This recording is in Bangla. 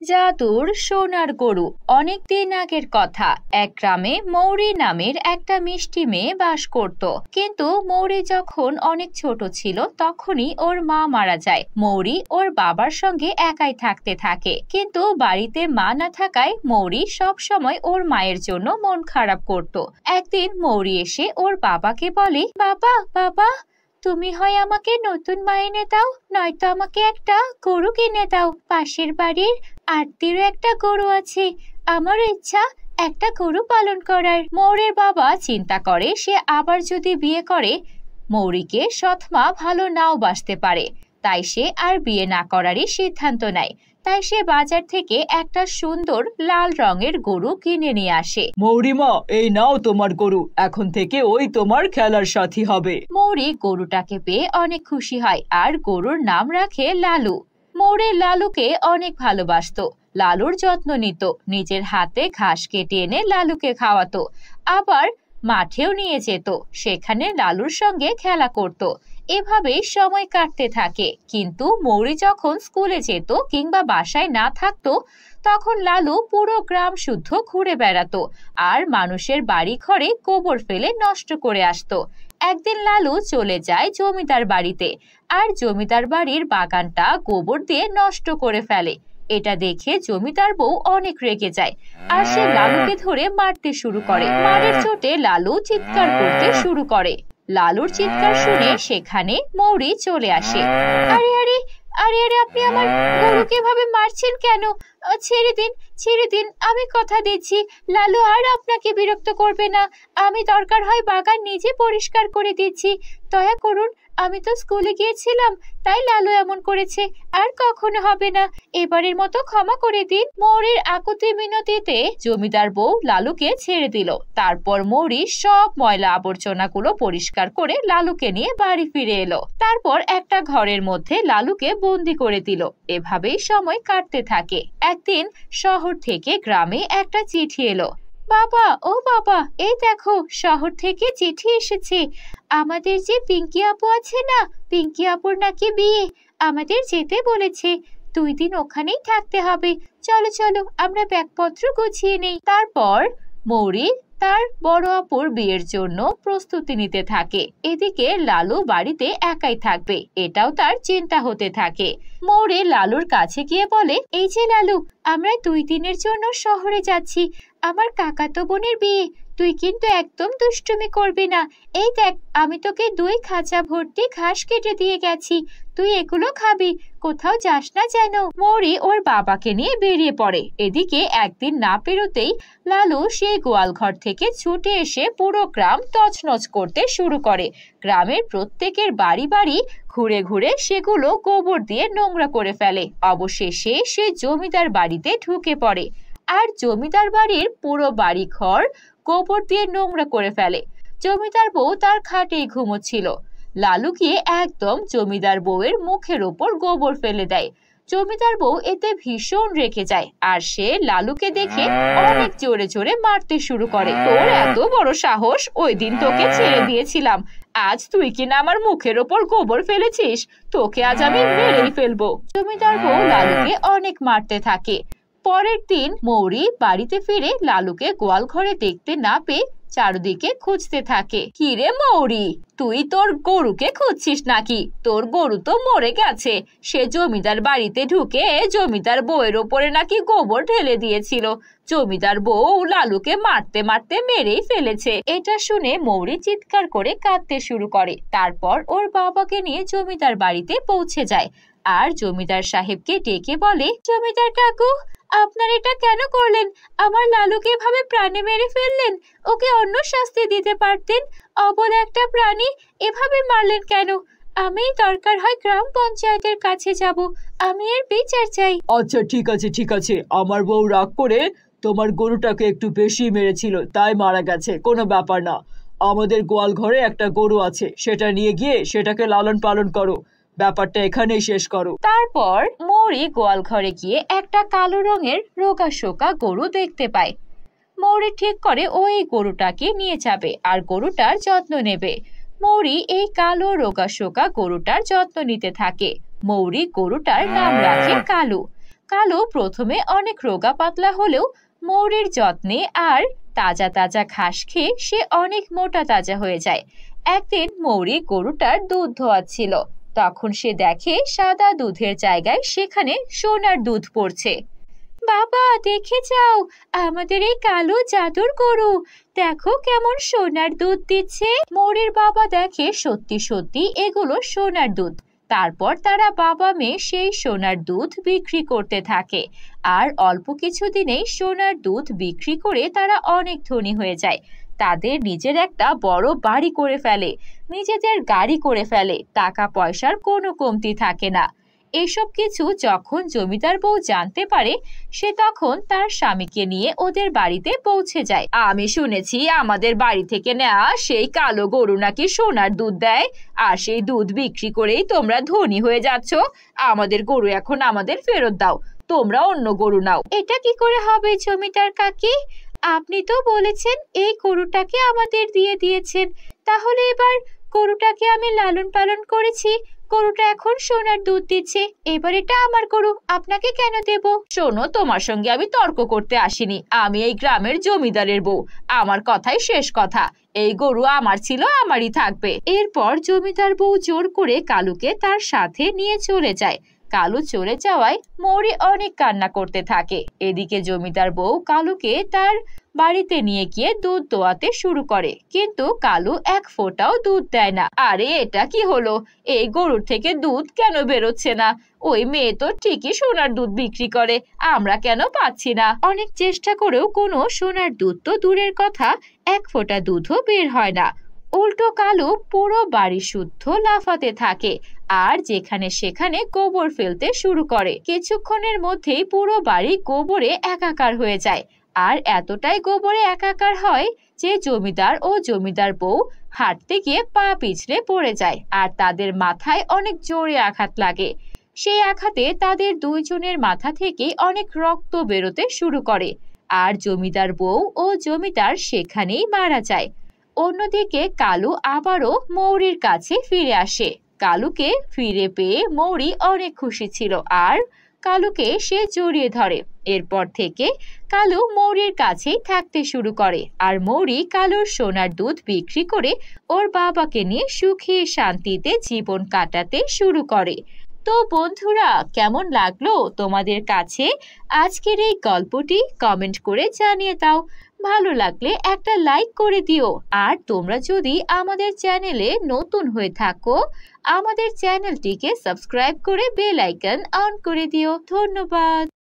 জাদুর সোনার গরু। অনেকদিন আগের কথা। এক গ্রামে মৌরি নামের একটা মিষ্টি মেয়ে বাস করত। কিন্তু মৌরি যখন অনেক ছোট ছিল তখনই ওর মা মারা যায়। মৌরি ওর বাবার সঙ্গে একাই থাকতে থাকে, কিন্তু বাড়িতে মা না থাকায় মৌরি সব সময় ওর মায়ের জন্য মন খারাপ করত। একদিন মৌরি এসে ওর বাবাকে বলে, বাবা বাবা, তুমি হয় আমাকে নতুন মা এনে দাও, নয়তো আমাকে একটা গরু কিনে দাও। পাশের বাড়ির আত্মীয় একটা গরু আছে, আমার ইচ্ছা একটা গরু পালন করার। মৌরির বাবা চিন্তা করে সে আবার যদি বিয়ে করে মৌরিকে সৎমা ভালো নাও বাসতে পারে, তাই সে আর বিয়ে না করারই সিদ্ধান্ত নেয়। তাই সে বাজার থেকে একটা সুন্দর লাল রঙের গরু কিনে নিয়ে আসে। মৌরিমা, এই নাও তোমার গরু, এখন থেকে ওই তোমার খেলার সাথী হবে। মৌরি গরুটাকে পেয়ে অনেক খুশি হয় আর গরুর নাম রাখে লালু। মৌরি লালুকে অনেক ভালোবাসতো, লালুর যত্ন নিত, নিজের হাতে ঘাস কেটে এনে লালুকে খাওয়াতো, আবার মাঠেও নিয়ে যেত, সেখানে লালুর সঙ্গে খেলা করত। এভাবেই সময় কাটতে থাকে। কিন্তু মৌরি যখন স্কুলে যেত কিংবা বাসায় না থাকতো, তখন লালু পুরো গ্রাম শুদ্ধ ঘুরে বেড়াতো আর মানুষের বাড়ি ঘরে গোবর ফেলে নষ্ট করে আসতো। একদিন লালু চলে যায় জমিদার বাড়িতে, আর জমিদার বাড়ির বাগানটা গোবর দিয়ে নষ্ট করে ফেলে। এটা দেখে জমিদার বউ অনেক রেগে যায় আর সে লালুকে ধরে মারতে শুরু করে। মারের চোটে লালু চিৎকার করতে শুরু করে। লালুর চিৎকার শুনে সেখানে মৌরি চলে আসে। আরে আরে, আরে আরে, আপনি আমার গরুকে এভাবে মারছেন কেন? ছেড়ে দিন, ছেড়ে দিন, আমি কথা দিচ্ছি লালু আর আপনাকে বিরক্ত করবে না। আমি দরকার হয় বাগান নিজে পরিষ্কার করে দিচ্ছি, দয়া করুন। আমি তো স্কুলে গিয়েছিলাম, তাই লালু এমন করেছে, আর কখনো হবে না। এবারের মতো ক্ষমা করে দিন। মৌরির আকুতি মিনতিতে জমিদার বউ লালুকে ছেড়ে দিল। তারপর মৌরি সব ময়লা আবর্জনাগুলো পরিষ্কার করে লালুকে নিয়ে বাড়ি ফিরে এলো। তারপর একটা ঘরের মধ্যে লালুকে বন্দি করে দিল। এভাবেই সময় কাটতে থাকে। একদিন শহর থেকে গ্রামে একটা চিঠি এলো। বাবা, ও বাবা, এই দেখো শহর থেকে চিঠি এসেছে। আমাদের যে পিঙ্কি আপু আছে না, পিঙ্কি আপুর নাকি বিয়ে, আমাদের যেতে বলেছে। 2 দিন ওখানেই থাকতে হবে। চলো চলো, আমরা ব্যাগপত্র গুছিয়ে নেই। তারপর মৌরি তার বড় আপুর বিয়ের জন্য প্রস্তুতি নিতে থাকে। এদিকে লালু বাড়িতে একাই থাকবে, এটাও তার চিন্তা হতে থাকে। মৌরি লালুর কাছে গিয়ে বলে, এই যে লালু, আমরা 2 দিনের জন্য শহরে যাচ্ছি, আমার কাকাতো বোনের বিয়ে। তুই কিন্তু একদম দুষ্টুমি করবি না। এই দেখ, আমি তোকে 2 খাঁচা ভর্তি ঘাস কেটে দিয়ে গেছি, তুই এগুলো খাবি, কোথাও যাস না যেন। মৌরি ওর বাবাকে নিয়ে বেরিয়ে পড়ে। এদিকে একদিন না পেরোতেই লালু সেই গোয়াল ঘর থেকে ছুটে এসে পুরো গ্রাম তছনছ করতে শুরু করে। গ্রামের প্রত্যেকের বাড়ি বাড়ি ঘুরে ঘুরে সেগুলো গোবর দিয়ে নোংরা করে ফেলে। অবশেষে সে জমিদার বাড়িতে ঢুকে পড়ে আর জমিদার বাড়ির পুরো বাড়ি ঘর গোবর দিয়ে নোংরা করে ফেলে। জমিদার বউ তার খাটেই ঘুমোচ্ছিল। লালু গিয়ে একদম জমিদার বউয়ের মুখের ওপর গোবর ফেলে দেয়। জমিদার বউ এতে ভীষণ রেগে যায় আর সে লালুকে দেখে অনেক জোরে জোরে মারতে শুরু করে। তোর এত বড় সাহস, ওই দিন তোকে ছেড়ে দিয়েছিলাম, আজ তুই কিনা আমার মুখের ওপর গোবর ফেলেছিস, তোকে আজ আমি মেরেই ফেলবো। জমিদার বউ লালুকে অনেক মারতে থাকে। পরের দিন মৌরি বাড়িতে ফিরে লালুকে গোয়াল ঘরে দেখতে না পেয়ে চারদিকে খুঁজতে থাকে। কিরে মৌরি, তুই তোর গরুকে খুঁজছিস নাকি? তোর গরু তো মরে গেছে। সে জমিদার বাড়িতে ঢুকে জমিদার বউয়ের ওপরে নাকি গোবর ঢেলে দিয়েছিল। জমিদার বউ লালুকে মারতে মারতে মেরেই ফেলেছে। এটা শুনে মৌরি চিৎকার করে কাঁদতে শুরু করে। তারপর ওর বাবাকে নিয়ে জমিদার বাড়িতে পৌঁছে যায় আর জমিদার সাহেবকে ডেকে বলে, জমিদার কাকু, আপনার এটা কেন করলেন? আমার লালুকে এভাবে প্রাণে মেরে ফেললেন, ওকে অন্য শাস্তি দিতে পারতেন। অবলা একটা প্রাণী এভাবে মারলেন কেন? আমি দরকার হয় গ্রাম পঞ্চায়েতের কাছে যাব, আমি এর বিচার চাই। আচ্ছা ঠিক আছে ঠিক আছে, আমার বউ রাগ করে তোমার গরুটাকে একটু বেশি মেরেছিল, তাই মারা গেছে, কোনো ব্যাপার না। আমাদের গোয়াল ঘরে একটা গরু আছে, সেটা নিয়ে গিয়ে সেটাকে লালন পালন করো, ব্যাপারটা এখানেই শেষ করো। তারপর মৌরি গোয়াল ঘরে গিয়ে একটা কালো রঙের রোগা শোকা গরু দেখতে পায়। মৌরি ঠিক করে ওই গরুটাকে নিয়ে যাবে আর গরুটার যত্ন নেবে। মৌরি এই কালো রোগা শোকা গরুটার যত্ন নিতে থাকে। মৌরি গরুটার নাম রাখে কালু। কালু প্রথমে অনেক রোগা পাতলা হলেও মৌরির যত্নে আর তাজা তাজা ঘাস খেয়ে সে অনেক মোটা তাজা হয়ে যায়। একদিন মৌরি গরুটার দুধ ধোয়াচ্ছিল, তখন সে দেখে সাদা দুধের জায়গায় সেখানে সোনার দুধ পড়ছে। বাবা, দেখে যাও, আমাদের এই কালো জাদুর গরু, দেখো কেমন সোনার দুধ দিচ্ছে। মৌরির বাবা দেখে সত্যি সত্যি এগুলো সোনার দুধ। তারপর তারা বাবা মেয়ে সেই সোনার দুধ বিক্রি করতে থাকে, আর অল্প কিছুদিনেই সোনার দুধ বিক্রি করে তারা অনেক ধনী হয়ে যায়। তাদের নিজের একটা বড় বাড়ি করে ফেলে, নিজেদের গাড়ি করে ফেলে, টাকা পয়সার কোনো কমতি থাকে না। এসব কিছু যখন জমিদার বউ জানতে পারে, সে তখন তার স্বামীকে নিয়ে ওদের বাড়িতে পৌঁছে যায়। আমি শুনেছি আমাদের বাড়ি থেকে নেওয়া সেই কালো গরু নাকি সোনার দুধ দেয়, আর সেই দুধ বিক্রি করেই তোমরা ধনী হয়ে যাচ্ছ। আমাদের গরু এখন আমাদের ফেরত দাও, তোমরা অন্য গরু নাও। এটা কি করে হবে জমিদার কাকি? আপনি তো বলেছেন এই গরুটাকে আমাদের দিয়ে দিয়েছেন, তাহলে এবার গরুটাকে আমি লালন পালন করেছি, গরুটা এখন সোনার দুধ দিচ্ছে, এবার এটা আমার গরু, আপনাকে কেন দেব? শোনো, তোমার সঙ্গে আমি তর্ক করতে আসিনি, আমি এই গ্রামের জমিদারের বউ, আমার কথাই শেষ কথা। এই গরু আমার ছিল, আমারই থাকবে। এরপর জমিদার বউ জোর করে কালুকে তার সাথে নিয়ে চলে যায়। কালু চলে যাওয়ায় মৌরি অনেক কান্না করতে থাকে। এদিকে জমিদার বউ কালুকে তার বাড়িতে নিয়ে গিয়ে দুধ দোয়াতে শুরু করে, কিন্তু কালু এক ফোঁটাও দুধ দেয় না। আরে এটা কি হলো, এই গরুর থেকে দুধ কেন বেরোচ্ছে না? ওই মেয়ে তো ঠিকই সোনার দুধ বিক্রি করে, আমরা কেন পাচ্ছি না? অনেক চেষ্টা করেও কোনো সোনার দুধ তো দূরের কথা, এক ফোঁটা দুধও বের হয় না। উল্টো কালু পুরো বাড়ি শুদ্ধ লাফাতে থাকে আর যেখানে সেখানে গোবর ফেলতে শুরু করে। কিছুক্ষণের মধ্যেই পুরো বাড়ি গোবরে একাকার হয়ে যায়, আর এতটাই গোবরে একাকার হয় যে জমিদার ও জমিদার বউ হাঁটতে গিয়ে পা পিছলে পড়ে যায়, আর তাদের মাথায় অনেক জোরে আঘাত লাগে। সেই আঘাতে তাদের দুইজনের মাথা থেকে অনেক রক্ত বেরোতে শুরু করে, আর জমিদার বউ ও জমিদার সেখানেই মারা যায়। অন্যদিকে কালু আবারও মৌরির কাছে ফিরে আসে। কালুকে ফিরে পেয়ে মৌরি অনেক খুশি ছিল, আর কালুকে সে জড়িয়ে ধরে। এরপর থেকে কালু মৌরির কাছেই থাকতে শুরু করে, আর মৌরি কালুর সোনার দুধ বিক্রি করে ওর বাবাকে নিয়ে সুখে শান্তিতে জীবন কাটাতে শুরু করে। তো বন্ধুরা, কেমন লাগলো তোমাদের কাছে আজকের এই গল্পটি? কমেন্ট করে জানিয়ে দাও। ভালো লাগলে একটা লাইক করে দিও, আর তোমরা যদি আমাদের চ্যানেলে নতুন হয়ে থাকো, আমাদের চ্যানেলটিকে সাবস্ক্রাইব করে বেল আইকন অন করে দিও। ধন্যবাদ।